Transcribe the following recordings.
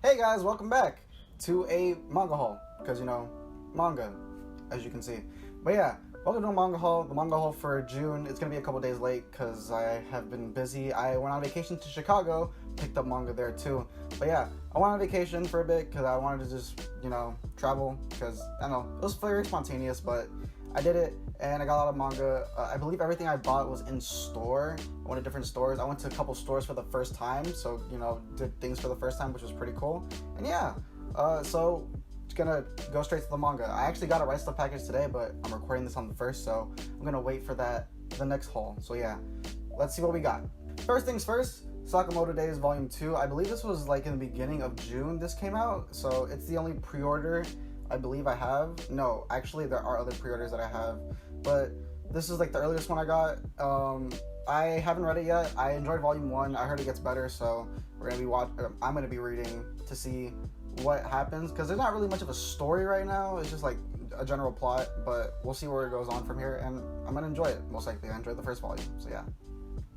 Hey guys, welcome back to a manga haul, because manga, as you can see. But yeah, welcome to a manga haul. The manga haul for June, it's going to be a couple days late because I have been busy. I went on vacation to Chicago, picked up manga there too. But yeah, I went on vacation for a bit because I wanted to just, travel, because, I don't know, it was very spontaneous, but I did it, and I got a lot of manga. I believe everything I bought was in store. I went to different stores. I went to a couple stores for the first time, so, did things for the first time, which was pretty cool. And yeah, so it's gonna go straight to the manga. I actually got a Rice Stuff package today, but I'm recording this on the first, so I'm gonna wait for the next haul. So yeah, let's see what we got. First things first, Sakamoto Days Volume 2. I believe this was like in the beginning of June this came out, so it's the only pre-order I believe I have. No, actually there are other pre-orders that I have, but this is like the earliest one I got. I haven't read it yet. I enjoyed Volume 1. I heard it gets better, so I'm gonna be reading to see what happens, because there's not really much of a story right now. It's just like a general plot, but we'll see where it goes on from here, and I'm gonna enjoy it. Most likely I enjoyed the first volume, so yeah.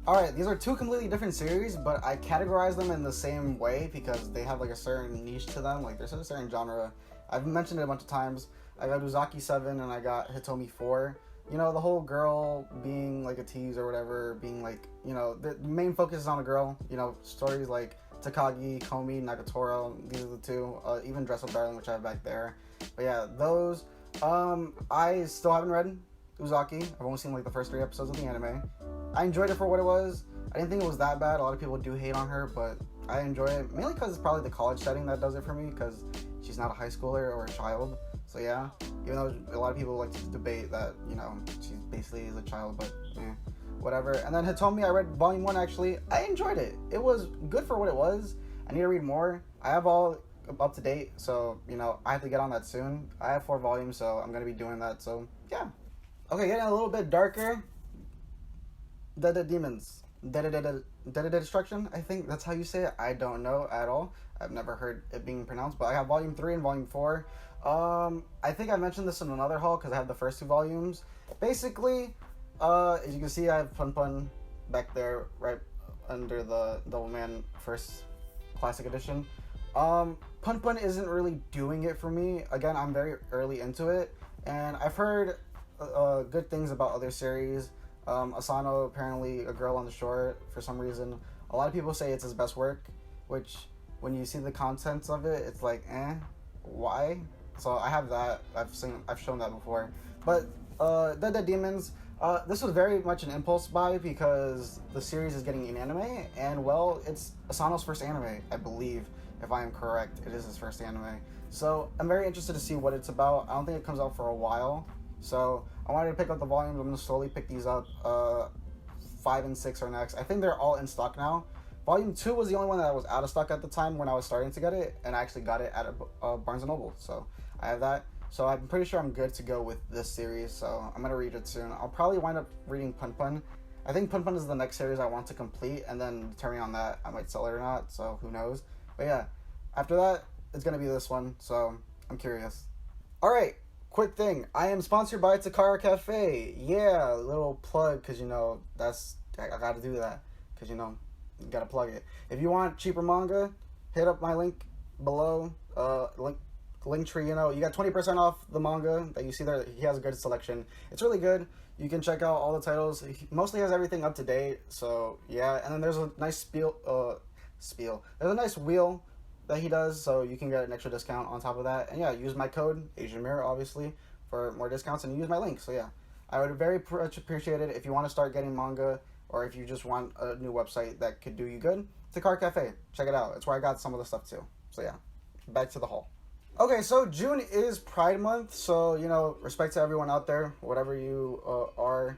Alright, these are two completely different series, but I categorize them in the same way because they have like a certain niche to them. Like there's a certain genre. I've mentioned it a bunch of times. I got Uzaki 7 and I got Hitomi 4. The whole girl being like a tease or whatever, being like, the main focus is on a girl. Stories like Takagi, Komi, Nagatoro, these are the two. Even Dress Up Darling, which I have back there. But yeah, those. I still haven't read Uzaki. I've only seen like the first 3 episodes of the anime. I enjoyed it for what it was. I didn't think it was that bad. A lot of people do hate on her, but I enjoy it. Mainly because it's probably the college setting that does it for me, because she's not a high schooler or a child. So yeah, even though a lot of people like to debate that, she basically is a child, but whatever. And then Hitomi, I read Volume 1 actually. I enjoyed it. It was good for what it was. I need to read more. I have all up to date, so, I have to get on that soon. I have 4 volumes, so I'm going to be doing that, so yeah. Okay, getting a little bit darker. Dead Demons. Dead Destruction, I think that's how you say it. I don't know at all. I've never heard it being pronounced, but I have Volume 3 and Volume 4. I think I mentioned this in another haul because I have the first 2 volumes. Basically, as you can see, I have Pun Pun back there right under the Devilman First Classic Edition. Pun Pun isn't really doing it for me. Again, I'm very early into it, and I've heard good things about other series. Asano, apparently a girl on the shore for some reason. A lot of people say it's his best work, which when you see the contents of it, it's like, why? So I have that. I've shown that before. But Dead Demons, this was very much an impulse buy because the series is getting an anime, and well, it's Asano's first anime, I believe, if I am correct. It is his first anime. So I'm very interested to see what it's about. I don't think it comes out for a while. So I wanted to pick up the volumes. I'm going to slowly pick these up. 5 and 6 are next. I think they're all in stock now. Volume 2 was the only one that was out of stock at the time when I was starting to get it, and I actually got it at Barnes & Noble. So I have that. So I'm pretty sure I'm good to go with this series, so I'm going to read it soon. I'll probably wind up reading Pun Pun. I think Pun Pun is the next series I want to complete, and then determining on that, I might sell it or not, so who knows. But yeah, after that, it's going to be this one, so I'm curious. Alright. Quick thing, I am sponsored by Takara Cafe. Yeah, little plug, because, I got to do that, because, you got to plug it. If you want cheaper manga, hit up my link below, link tree, you got 20% off the manga that you see there. He has a good selection. It's really good. You can check out all the titles. He mostly has everything up to date, so, yeah. And then there's a nice spiel. There's a nice wheel that he does, so you can get an extra discount on top of that. And yeah, use my code Asian Mirror, obviously, for more discounts, and use my link. So yeah, I would very much appreciate it if you want to start getting manga, or if you just want a new website that could do you good. Takara Cafe, check it out. It's where I got some of the stuff too. So yeah, back to the haul. Okay, so June is Pride Month, so respect to everyone out there, whatever you are,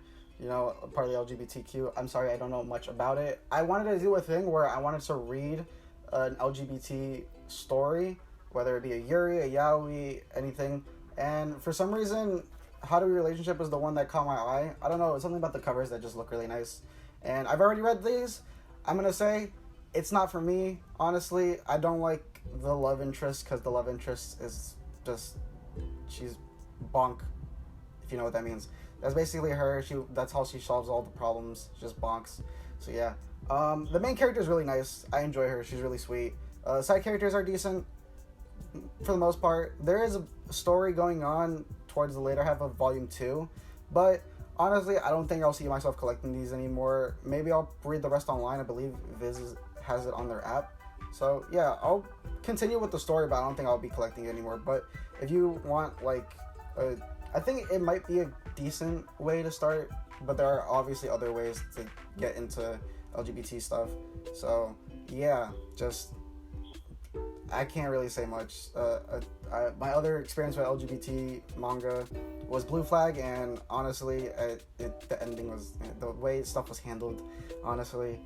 part of the LGBTQ. I'm sorry, I don't know much about it. I wanted to do a thing where I wanted to read an LGBT story, whether it be a yuri, a yaoi, anything, and for some reason How to Be Relationship is the one that caught my eye. I don't know, it's something about the covers that just look really nice, and I've already read these. I'm gonna say it's not for me, honestly. I don't like the love interest, because the love interest is just, she's bonk, if you know what that means. That's basically her. That's how she solves all the problems, just bonks. So yeah, the main character is really nice. I enjoy her. She's really sweet. Side characters are decent for the most part. There is a story going on towards the later half of Volume 2, but honestly, I don't think I'll see myself collecting these anymore. Maybe I'll read the rest online. I believe Viz has it on their app. So yeah, I'll continue with the story, but I don't think I'll be collecting it anymore. But if you want, like, I think it might be a decent way to start, but there are obviously other ways to get into LGBT stuff. So yeah, I can't really say much. My other experience with LGBT manga was Blue Flag, and honestly, the ending was, the way stuff was handled, honestly,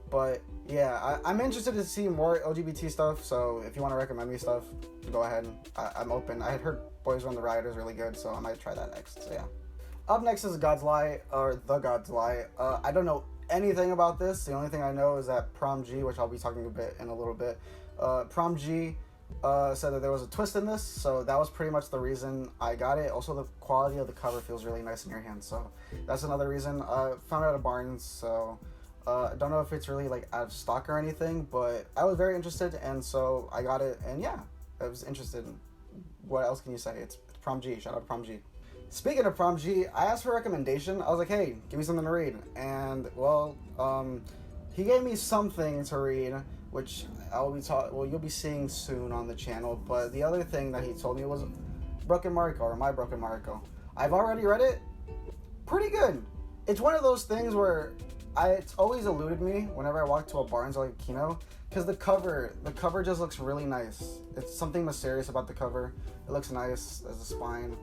But yeah, I'm interested to see more LGBT stuff, so if you want to recommend me stuff, go ahead. I'm open. I had heard Boys Run the Riot is really good, so I might try that next, so yeah. Up next is God's Lie, or The God's Lie. I don't know anything about this. The only thing I know is that Prom G, which I'll be talking in a little bit, Prom G said that there was a twist in this, so that was pretty much the reason I got it. Also, the quality of the cover feels really nice in your hand, so that's another reason. Found it at Barnes, so I don't know if it's really like out of stock or anything, but I was very interested, and so I got it, and yeah, I was interested. What else can you say? It's Prom G. Shout out to Prom G. Speaking of Prom G, I asked for a recommendation. I was like, hey, give me something to read. And, well, he gave me something to read, which you'll be seeing soon on the channel. But the other thing that he told me was Broken Mariko, or My Broken Mariko. I've already read it. Pretty good. It's one of those things where it's always eluded me whenever I walk to a Barnes or like a Kino, because the cover just looks really nice. It's something mysterious about the cover. It looks nice as a spine.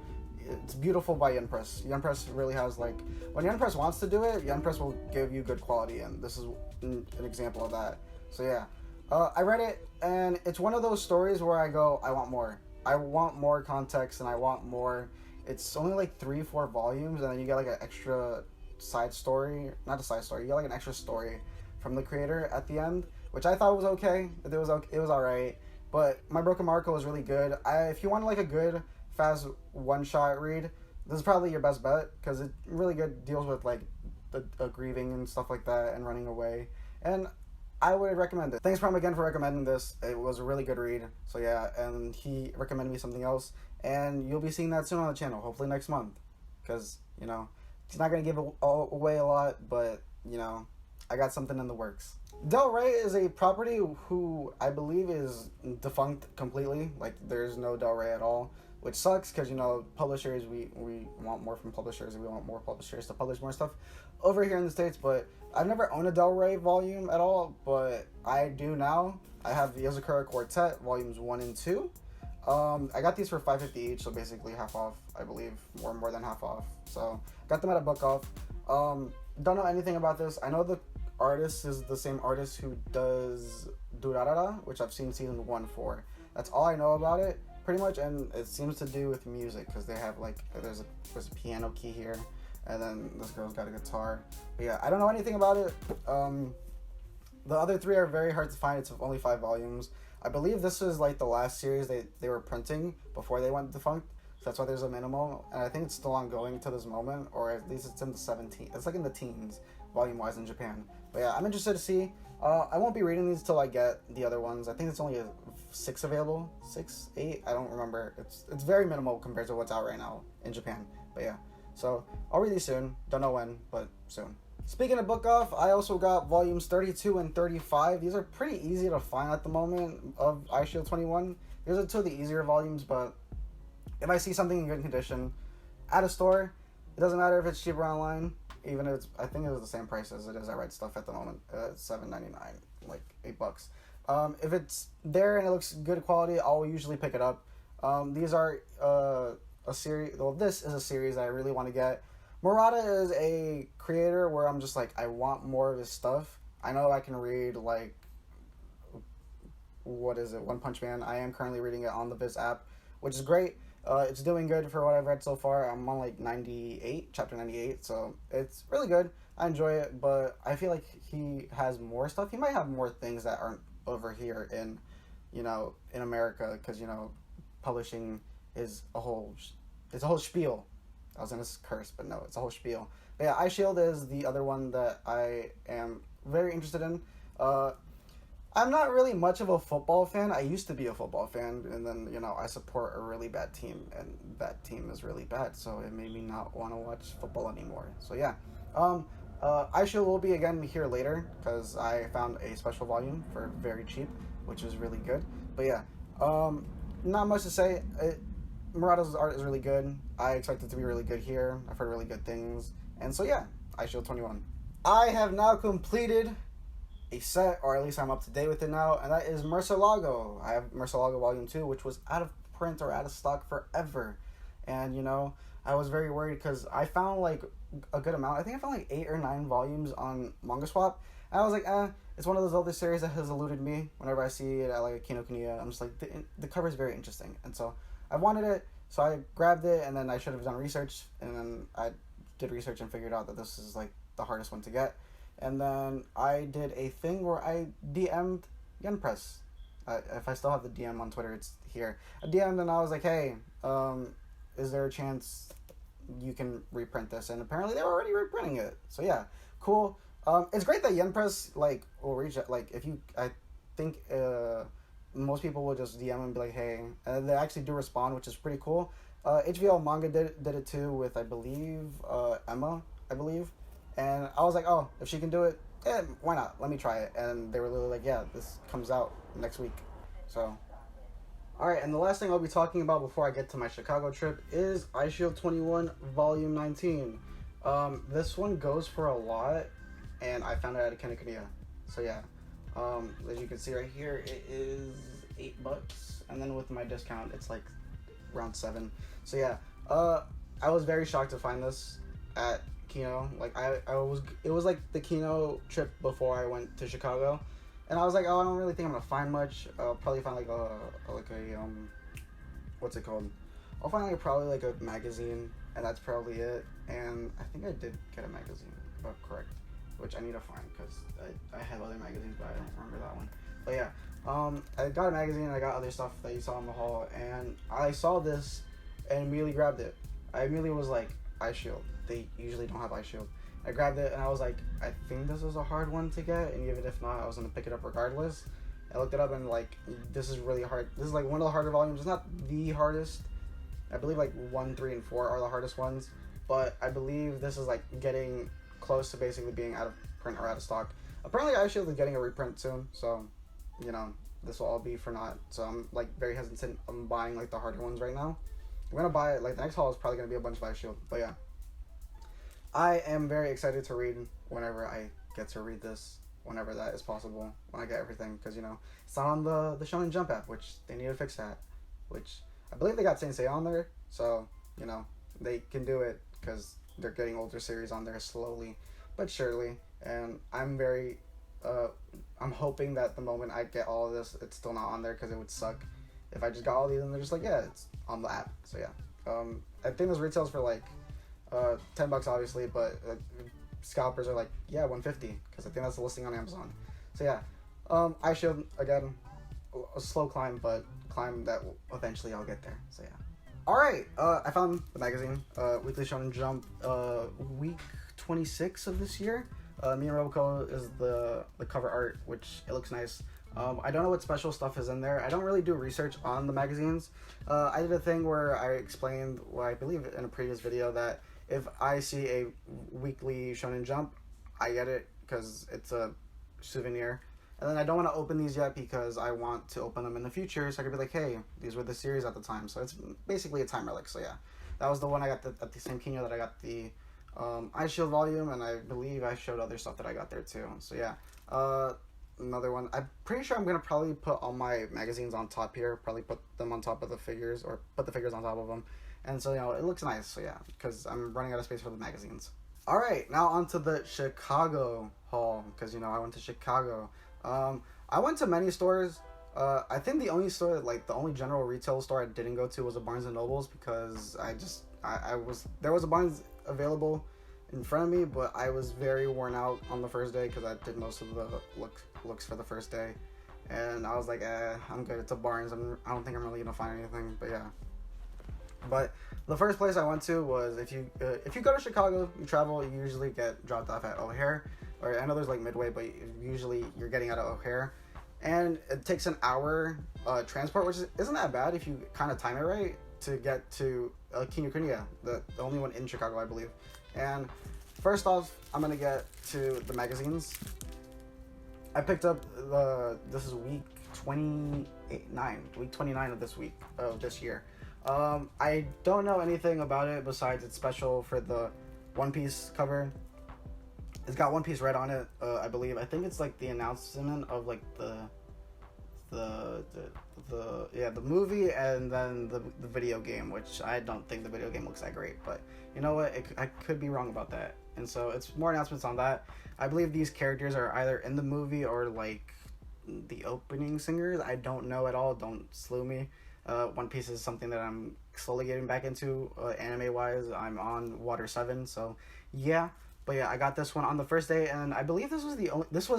It's beautiful by Yen Press. Yen Press really has, like, when Yen Press wants to do it, Yen Press will give you good quality, and this is an example of that. So yeah, I read it, and it's one of those stories where I go, I want more. I want more context, and I want more. It's only like 3-4 volumes, and then you get like an extra side story, not a side story, you get like an extra story from the creator at the end, which I thought was okay. It was alright, but My Broken Mariko was really good. If you want like a good fast one-shot read, this is probably your best bet, because it really good deals with like the grieving and stuff like that and running away, and I would recommend it. Thanks Prom again for recommending this. It was a really good read. So yeah, and he recommended me something else, and you'll be seeing that soon on the channel, hopefully next month, because you know he's not going to give away a lot, but you know I got something in the works. Del Rey is a property who I believe is defunct completely. Like, there's no Del Rey at all, which sucks, because, you know, publishers, we want more from publishers, and we want more publishers to publish more stuff over here in the States. But I've never owned a Del Rey volume at all, but I do now. I have the Yozakura Quartet, volumes 1 and 2. I got these for $5.50 each, so basically half off, I believe, or more than half off. So, got them at a book off. Don't know anything about this. I know the artist is the same artist who does Durarara, which I've seen season 1 for. That's all I know about it, pretty much, and it seems to do with music, because they have like there's a piano key here, and then this girl's got a guitar. But yeah, I don't know anything about it. The other 3 are very hard to find. It's only 5 volumes. I believe this is like the last series they were printing before they went defunct. So that's why there's a minimal, and I think it's still ongoing to this moment, or at least it's in the 17th. It's like in the teens, volume-wise in Japan. But yeah, I'm interested to see. I won't be reading these till I get the other ones. I think it's only 6 available. 6, 8, I don't remember. It's very minimal compared to what's out right now in Japan. But yeah, so I'll read these soon. Don't know when, but soon. Speaking of book off, I also got volumes 32 and 35. These are pretty easy to find at the moment of EyeShield 21. These are 2 of the easier volumes, but if I see something in good condition at a store, it doesn't matter if it's cheaper online. Even if I think it was the same price as it is at Right Stuff at the moment. It's $7.99, like $8. If it's there and it looks good quality, I'll usually pick it up. These are a series. Well, this is a series I really want to get. Murata is a creator where I'm just like, I want more of his stuff. I know I can read like, what is it, One Punch Man. I am currently reading it on the Viz app, which is great. It's doing good for what I've read so far. I'm on like 98, chapter 98, so it's really good. I enjoy it, but I feel like he has more stuff. He might have more things that aren't over here in, you know, in America, because, you know, publishing is it's a whole spiel. I was gonna curse, but no, it's a whole spiel. But yeah, EyeShield is the other one that I am very interested in. I'm not really much of a football fan. I used to be a football fan, and then, I support a really bad team, and that team is really bad, so it made me not want to watch football anymore. So, yeah. EyeShield will be again here later, because I found a special volume for very cheap, which is really good. But, yeah. Not much to say. Murata's art is really good. I expect it to be really good here. I've heard really good things. And so, yeah. EyeShield 21. I have now completed a set, or at least I'm up to date with it now, and that is Murcielago. I have Murcielago Volume 2, which was out of print or out of stock forever. And, I was very worried because I found, like, a good amount. I think I found, like, 8 or 9 volumes on Manga Swap. And I was like, it's one of those other series that has eluded me. Whenever I see it at, like, a Kinokuniya, I'm just like, the cover is very interesting. And so I wanted it, so I grabbed it, and then I should have done research. And then I did research and figured out that this is, like, the hardest one to get. And then I did a thing where I DM'd Yen Press. If I still have the DM on Twitter, it's here. I DM'd and I was like, hey, is there a chance you can reprint this? And apparently they were already reprinting it. So yeah, cool. It's great that Yen Press, like, will reach out. Like, I think most people will just DM and be like, hey. And they actually do respond, which is pretty cool. HVL Manga did it too with, I believe, Emma, I believe. And I was like, oh, if she can do it, why not? Let me try it. And they were literally like, yeah, this comes out next week. So, alright, and the last thing I'll be talking about before I get to my Chicago trip is EyeShield 21 Volume 19. This one goes for a lot, and I found it at a Kinokuniya. So yeah, as you can see right here, it is $8, and then with my discount, it's like around $7. So yeah, I was very shocked to find this at Kino. Like, it was like the Kino trip before I went to Chicago, and I was like, oh, I don't really think I'm gonna find much. I'll probably find like a what's it called? I'll find like probably like a magazine, and that's probably it. And I think I did get a magazine, if correct, which I need to find because I have other magazines, but I don't remember that one. But yeah, I got a magazine, I got other stuff that you saw in the hall, and I saw this and immediately grabbed it. I immediately was like, EyeShield. They usually don't have EyeShield. I grabbed it and I was like, I think this is a hard one to get, and even if not, I was gonna pick it up regardless. I looked it up and like, this is really hard. This is like one of the harder volumes. It's not the hardest. I believe like 1, 3, and 4 are the hardest ones, but I believe this is like getting close to basically being out of print or out of stock. Apparently EyeShield is getting a reprint soon, so this will all be for naught. So I'm like very hesitant on buying like the harder ones right now. I'm gonna buy it, like the next haul is probably gonna be a bunch of EyeShield, but yeah. I am very excited to read whenever I get to read this, whenever that is possible, when I get everything, because, it's not on the Shonen Jump app, which they need to fix that, which I believe they got Sensei on there, so, they can do it, because they're getting older series on there slowly, but surely, and I'm very, I'm hoping that the moment I get all of this, it's still not on there, because it would suck if I just got all these, and they're just like, yeah, it's on the app, so yeah. I think this retails for, like, $10 obviously, but scalpers are like, yeah, $150, because I think that's the listing on Amazon. So yeah, EyeShield, again, a slow climb, but climb that eventually I'll get there. So yeah. Alright, I found the magazine, Weekly Shonen Jump, week 26 of this year. Me and Roboco is the cover art, which it looks nice. I don't know what special stuff is in there. I don't really do research on the magazines. I did a thing where I explained, well, I believe in a previous video, that if I see a weekly Shonen Jump, I get it because it's a souvenir. And then I don't want to open these yet because I want to open them in the future, so I could be like, hey, these were the series at the time. So it's basically a time relic. So yeah, that was the one I got at the same Kino that I got the EyeShield volume, and I believe I showed other stuff that I got there too. So yeah, another one. I'm pretty sure I'm going to probably put all my magazines on top here, probably put them on top of the figures, or put the figures on top of them. And so, it looks nice, so yeah, because I'm running out of space for the magazines. Alright, now on to the Chicago haul, because, I went to Chicago. I went to many stores. I think the only store, the only general retail store I didn't go to was a Barnes & Noble's, because there was a Barnes available in front of me, but I was very worn out on the first day, because I did most of the looks for the first day. And I was like, I'm good, it's a Barnes, I don't think I'm really going to find anything, but yeah. But the first place I went to was, if you go to Chicago, you travel, you usually get dropped off at O'Hare, or I know there's like Midway, but usually you're getting out of O'Hare. and it takes an hour transport, which isn't that bad if you kind of time it right to get to Kinokuniya, the only one in Chicago, I believe. And first off, I'm gonna get to the magazines. I picked up this is week 29 of this year. I don't know anything about it besides it's special for the One Piece cover. It's got One Piece red on it, I believe. I think it's like the announcement of like the movie and then the video game, which I don't think the video game looks that great, but you know what, I could be wrong about that. And so it's more announcements on that. I believe these characters are either in the movie or like the opening singers. I don't know at all, don't slew me. One Piece is something that I'm slowly getting back into, anime wise. I'm on Water 7, so yeah. But yeah, I got this one on the first day, and I believe this was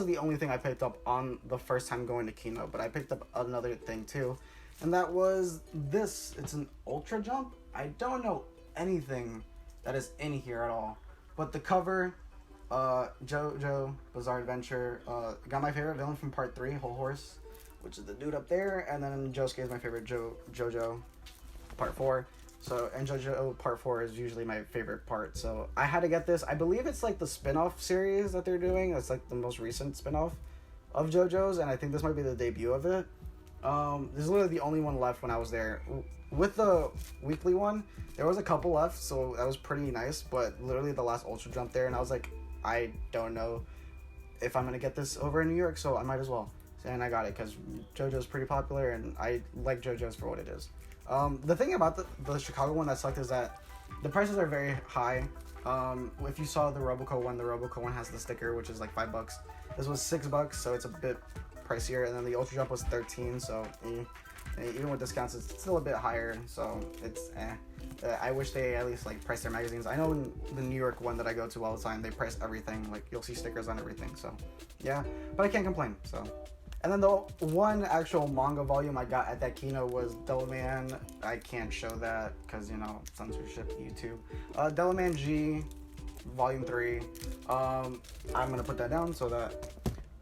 the only thing I picked up on the first time going to Kino, but I picked up another thing too, and that was this. It's an Ultra Jump. I don't know anything that is in here at all, but the cover, JoJo Bizarre Adventure, got my favorite villain from Part 3, Whole Horse, which is the dude up there, and then Josuke is my favorite JoJo Part 4. So, and JoJo Part 4 is usually my favorite part. So, I had to get this. I believe it's like the spin-off series that they're doing. It's like the most recent spin-off of JoJo's, and I think this might be the debut of it. This is literally the only one left when I was there. With the weekly one, there was a couple left, so that was pretty nice, but literally the last Ultra Jump there, and I was like, I don't know if I'm going to get this over in New York, so I might as well. And I got it because JoJo's pretty popular, and I like JoJo's for what it is. The thing about the Chicago one that sucked is that the prices are very high. If you saw the Roboco one has the sticker, which is like $5. This was $6, so it's a bit pricier, and then the Ultra Jump was $13, so even with discounts, it's still a bit higher, so it's I wish they at least like price their magazines. I know in the New York one that I go to all the time, they price everything, like you'll see stickers on everything, so yeah, but I can't complain, so. And then the one actual manga volume I got at that Kino was Devilman. I can't show that because, you know, censorship, YouTube. Devilman G, Volume 3. I'm going to put that down so that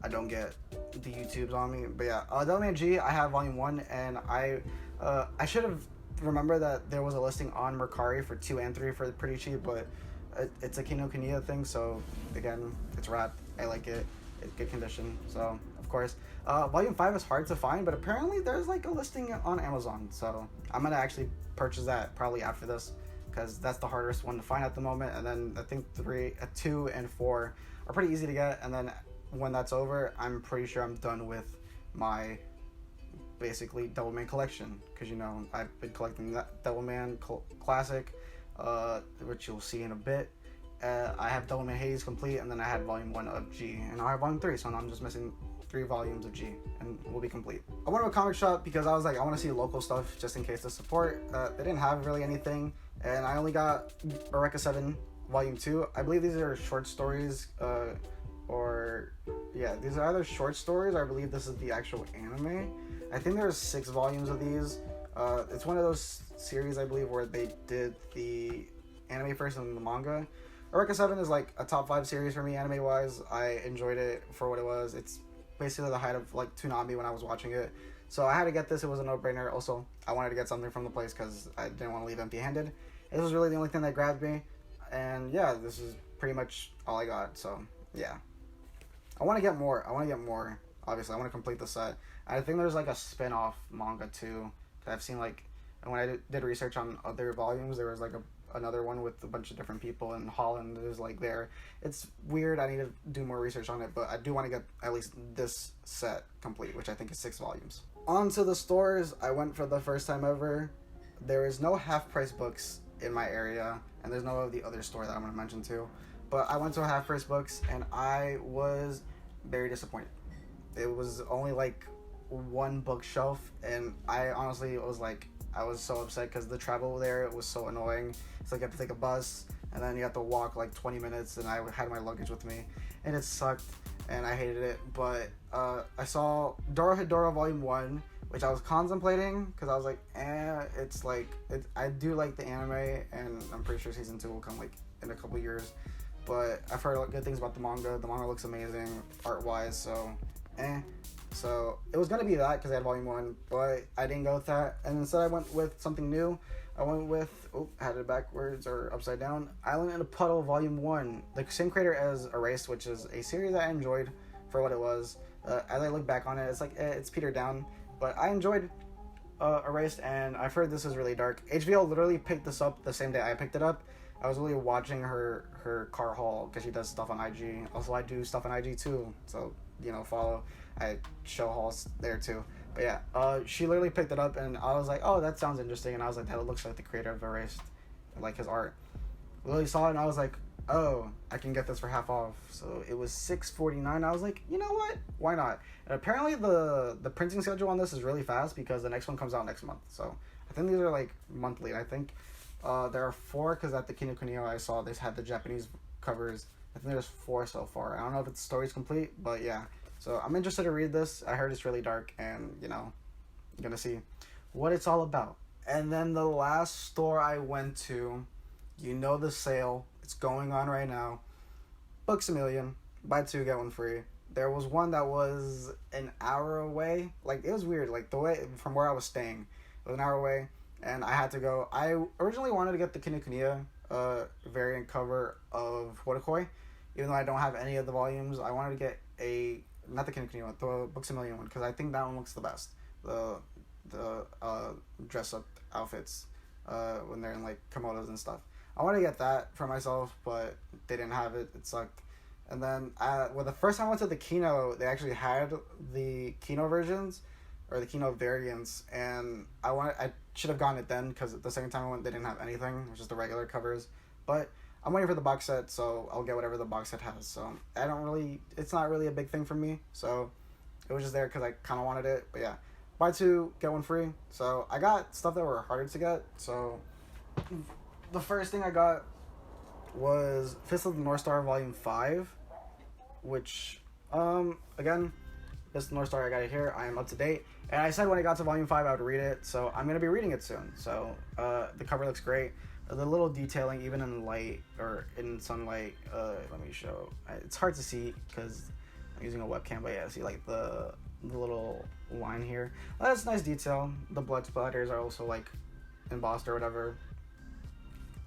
I don't get the YouTubes on me. But yeah, Devilman G, I have Volume 1, and I should have remembered that there was a listing on Mercari for 2 and 3 for pretty cheap, but it's a Kinokuniya thing, so again, it's wrapped. I like it. It's good condition, so of course. Volume 5 is hard to find, but apparently there's like a listing on Amazon, so I'm gonna actually purchase that probably after this because that's the hardest one to find at the moment. And then I think 2 and 4 are pretty easy to get, and then when that's over, I'm pretty sure I'm done with my basically Devilman collection, because you know I've been collecting that Devilman Classic, which you'll see in a bit. I have Devilman Hades complete, and then I had Volume 1 of G, and I have Volume 3, so now I'm just missing 3 volumes of G, and we'll be complete. I went to a comic shop because I was like, I want to see local stuff just in case to support. They didn't have really anything, and I only got Eureka 7 Volume 2. I believe these are short stories, these are either short stories, or I believe this is the actual anime. I think there's 6 volumes of these. It's one of those series, I believe, where they did the anime first and then the manga. Eureka 7 is like a top 5 series for me anime wise. I enjoyed it for what it was. It's basically the height of like Toonami when I was watching it. So I had to get this. It was a no-brainer. Also, I wanted to get something from the place because I didn't want to leave empty-handed. This was really the only thing that grabbed me. And yeah, this is pretty much all I got. So yeah. I want to get more. Obviously, I want to complete the set. I think there's like a spin-off manga too. I've seen like, and when I did research on other volumes, there was like another one with a bunch of different people in Holland is like there. It's weird. I need to do more research on it, but I do want to get at least this set complete, which I think is 6 volumes. On to the stores. I went for the first time ever. There is no half-price books in my area, and there's no of the other store that I'm going to mention too. But I went to a half-price books, and I was very disappointed. It was only like 1 bookshelf, and I honestly was like, I was so upset because the travel there was so annoying. It's like you have to take a bus, and then you have to walk like 20 minutes, and I had my luggage with me, and it sucked, and I hated it. But I saw Dorohedoro Volume 1, which I was contemplating, because I was like, it's like, I do like the anime, and I'm pretty sure Season 2 will come like in a couple years. But I've heard good things about the manga. The manga looks amazing art-wise, so So it was gonna be that because I had volume 1, but I didn't go with that, and instead I went with something new. I went with I had it backwards or upside down. Island in a Puddle Volume 1, the same creator as Erased, which is a series that I enjoyed for what it was. As I look back on it, it's like it's petered down, but I enjoyed Erased, and I've heard this is really dark. HVL literally picked this up the same day I picked it up. I was really watching her car haul because she does stuff on IG. Also, I do stuff on IG too, so follow. I show hauls there too. But yeah, she literally picked it up, and I was like, oh, that sounds interesting. And I was like, that looks like the creator of Erased, like his art. Literally saw it, and I was like, oh, I can get this for half off. So it was $6.49. I was like, you know what? Why not? And apparently the printing schedule on this is really fast because the next one comes out next month. So I think these are like monthly. I think there are 4 because at the Kinokuniya I saw they had the Japanese covers. I think there's 4 so far. I don't know if the story's complete, but yeah. So I'm interested to read this. I heard it's really dark, and I'm gonna see what it's all about. And then the last store I went to, the sale. It's going on right now. Books A Million. Buy 2, get 1 free. There was one that was an hour away. Like, it was weird. Like, the way from where I was staying, it was an hour away, and I had to go. I originally wanted to get the Kinokuniya variant cover of Horikoi, even though I don't have any of the volumes. I wanted to get not the Kinokuniya one, the Books A Million one, because I think that one looks the best. The dress up outfits when they're in like kimonos and stuff. I wanted to get that for myself, but they didn't have it. It sucked. And then the first time I went to the Kino, they actually had the Kino versions or the Kino variants, and I should have gotten it then because the second time I went they didn't have anything. It was just the regular covers. But I'm waiting for the box set, so I'll get whatever the box set has. So it's not really a big thing for me. So it was just there because I kind of wanted it. But yeah, buy 2, get 1 free. So I got stuff that were harder to get. So the first thing I got was Fist of the North Star Volume 5, which, again, Fist of the North Star, I got it here. I am up to date. And I said when I got to Volume 5, I would read it. So I'm going to be reading it soon. So the cover looks great. The little detailing, even in light or in sunlight, let me show. It's hard to see because I'm using a webcam, but yeah, see like the little line here. That's nice detail. The blood splatters are also like embossed or whatever.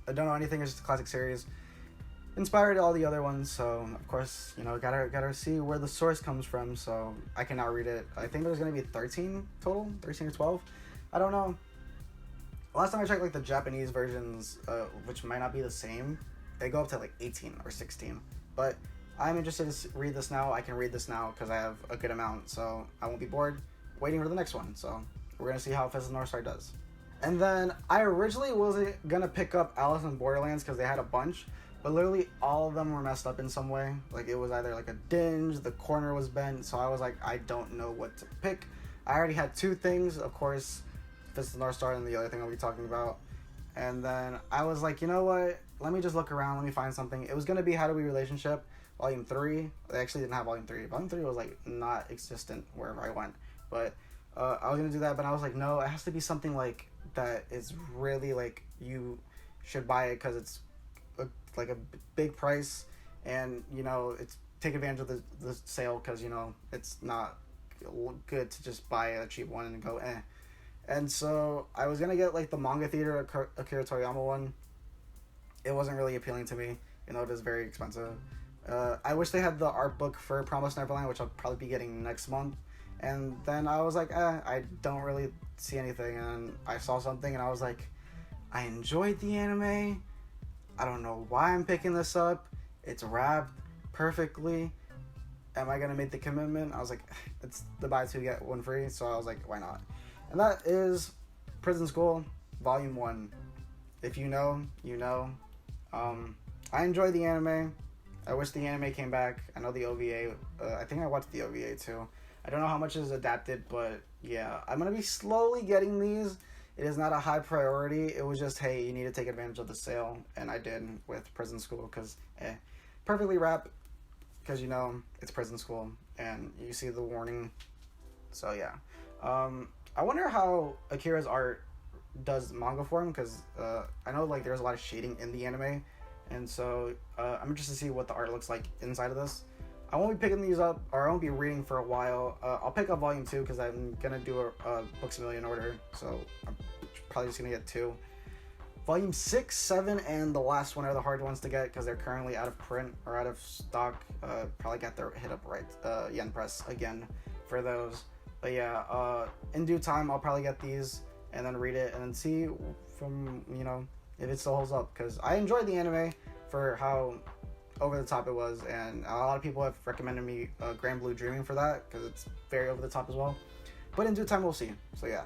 I don't know anything. It's just a classic series. Inspired all the other ones, so of course, gotta see where the source comes from. So I can now read it. I think there's gonna be 13 total, 13 or 12. I don't know. Last time I checked, like the Japanese versions, which might not be the same, they go up to like 18 or 16. But I'm interested to read this now. I can read this now because I have a good amount, so I won't be bored waiting for the next one. So we're gonna see how Fist of the North Star does. And then I originally wasn't gonna pick up Alice in Borderlands because they had a bunch, but literally all of them were messed up in some way. Like it was either like a dinge, the corner was bent, so I was like, I don't know what to pick. I already had 2 things, of course, Fist of the North Star and the other thing I'll be talking about. And then I was like, you know what? Let me just look around. Let me find something. It was gonna be How to Be Relationship, Volume 3. They actually didn't have Volume 3. Volume 3 was like not existent wherever I went. But I was gonna do that, but I was like, no, it has to be something like that is really like you should buy it because it's like a big price, and it's take advantage of the sale because it's not good to just buy a cheap one and go eh. And so I was gonna get like the Manga Theater Akira Toriyama one. It wasn't really appealing to me, it is very expensive. I wish they had the art book for Promised Neverland, which I'll probably be getting next month. And then I was like, I don't really see anything. And I saw something and I was like, I enjoyed the anime. I don't know why I'm picking this up. It's wrapped perfectly. Am I going to make the commitment? I was like, it's the buy 2, get 1 free. So I was like, why not? And that is Prison School, Volume 1. If you know, you know. I enjoyed the anime. I wish the anime came back. I know the OVA. I think I watched the OVA too. I don't know how much is adapted, but yeah. I'm going to be slowly getting these. It is not a high priority. It was just, hey, you need to take advantage of the sale. And I did with Prison School because, perfectly wrapped. Because, it's Prison School. And you see the warning. So, yeah. I wonder how Akira's art does manga form. Because I know, like, there's a lot of shading in the anime. And so, I'm interested to see what the art looks like inside of this. I won't be picking these up, or I won't be reading for a while. I'll pick up volume 2 because I'm gonna do a Books A Million order, so I'm probably just gonna get 2. Volume 6, 7, and the last one are the hard ones to get because they're currently out of print or out of stock. Probably got their hit up right Yen Press again for those. But yeah, in due time I'll probably get these and then read it and then see from, you know, if it still holds up, because I enjoyed the anime for how over the top it was, and a lot of people have recommended me Grand Blue Dreaming for that because it's very over the top as well. But in due time we'll see. So yeah.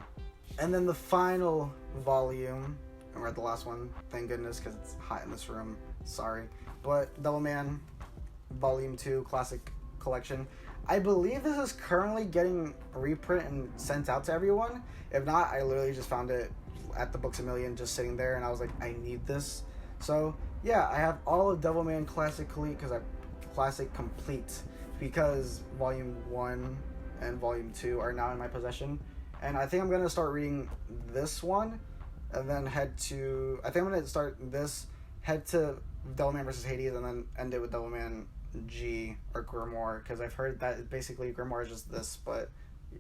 And then the final volume, I read the last one, thank goodness, because it's hot in this room, sorry, but Devilman Volume 2 Classic Collection. I believe this is currently getting reprint and sent out to everyone. If not, I literally just found it at the Books A Million just sitting there, and I was like, I need this. So yeah, I have all of Devilman Classic Complete because Volume 1 and Volume 2 are now in my possession. And I think I'm going to start reading this one and then head to Devilman vs. Hades and then end it with Devilman G or Grimoire, because I've heard that basically Grimoire is just this but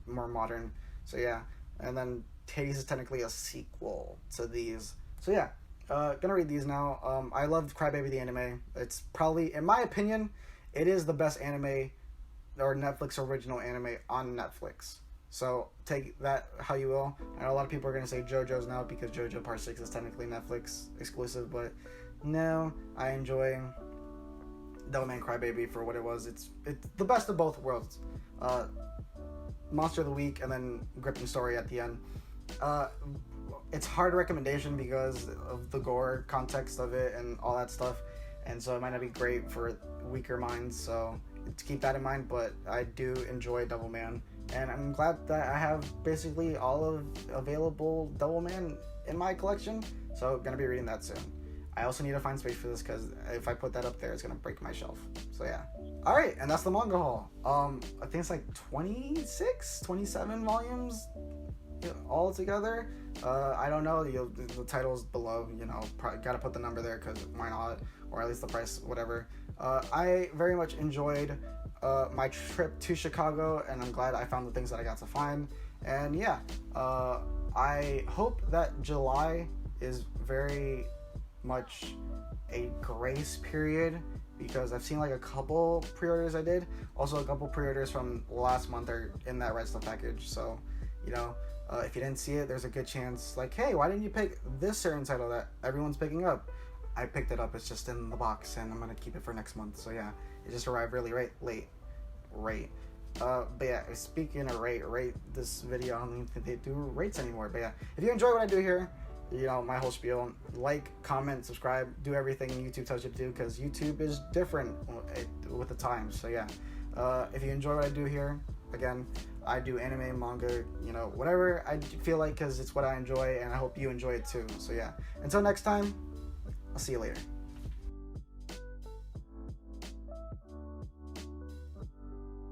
more modern. So yeah, and then Hades is technically a sequel to these. So yeah, gonna read these now. I loved Crybaby the anime. It's probably, in my opinion, it is the best anime or Netflix original anime on Netflix. So take that how you will. I know a lot of people are gonna say JoJo's now because JoJo Part 6 is technically Netflix exclusive, but no, I enjoy Devilman Crybaby for what it was. It's the best of both worlds. Monster of the Week and then gripping story at the end. It's hard recommendation because of the gore context of it and all that stuff, and so it might not be great for weaker minds, so to keep that in mind. But I do enjoy Devilman, and I'm glad that I have basically all of available Devilman in my collection, so gonna be reading that soon. I also need to find space for this because if I put that up there, it's gonna break my shelf. So yeah. All right, and that's the manga haul. I think it's like 26, 27 volumes all together. I don't know. The title's below. You know, gotta put the number there because why not? Or at least the price, whatever. I very much enjoyed my trip to Chicago, and I'm glad I found the things that I got to find. And yeah, I hope that July is very much a grace period, because I've seen like a couple pre-orders I did. Also a couple pre-orders from last month are in that Red Stuff package. So, you know, if you didn't see it, there's a good chance like, hey, why didn't you pick this certain title that everyone's picking up? I picked it up. It's just in the box, and I'm gonna keep it for next month. So yeah, it just arrived really late. But yeah, speaking of rate this video. I don't even think they do rates anymore. But yeah, if you enjoy what I do here, you know, my whole spiel, like, comment, subscribe, do everything YouTube tells you to do, because YouTube is different with the times. So yeah, if you enjoy what I do here, again, I do anime, manga, you know, whatever I feel like, because it's what I enjoy, and I hope you enjoy it too. So yeah, until next time, I'll see you later.